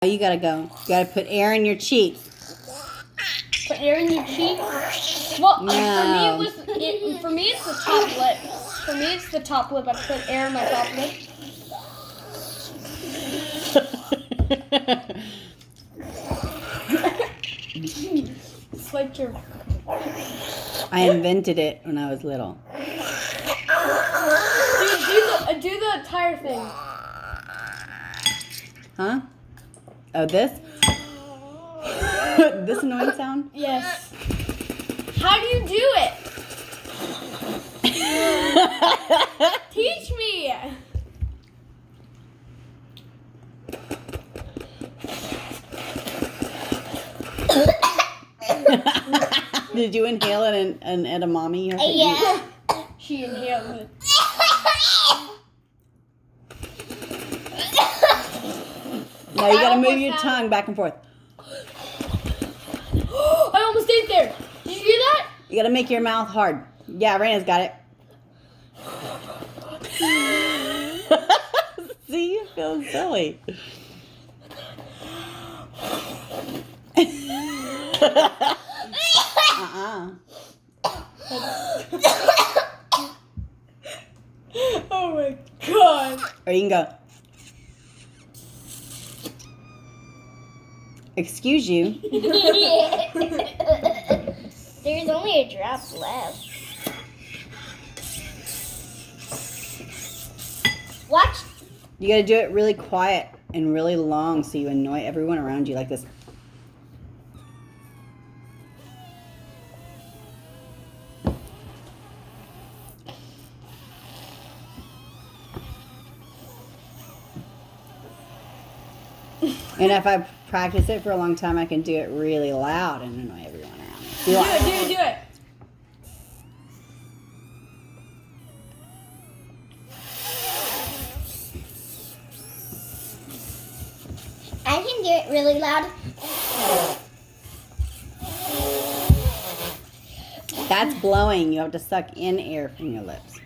Oh, you gotta go. You gotta put air in your cheek. Put air in your cheek? Well, No. for me it's the top lip. For me it's the top lip. I put air in my top lip. Swipe your... I invented it when I was little. Do the tire thing. Huh? Oh, this? This annoying sound? Yes. How do you do it? Teach me. Did you inhale it and edamame? Yeah. She inhaled it. Now you gotta move almost your had tongue back and forth. I almost ate there. Did you hear that? You gotta make your mouth hard. Yeah, Raina's got it. See, you feel silly. Oh my god. Or you can go. Excuse you. There's only a drop left. Watch. You gotta do it really quiet and really long so you annoy everyone around you like this. And if I practice it for a long time, I can do it really loud and annoy everyone around me. Do it. I can do it really loud. That's blowing. You have to suck in air from your lips.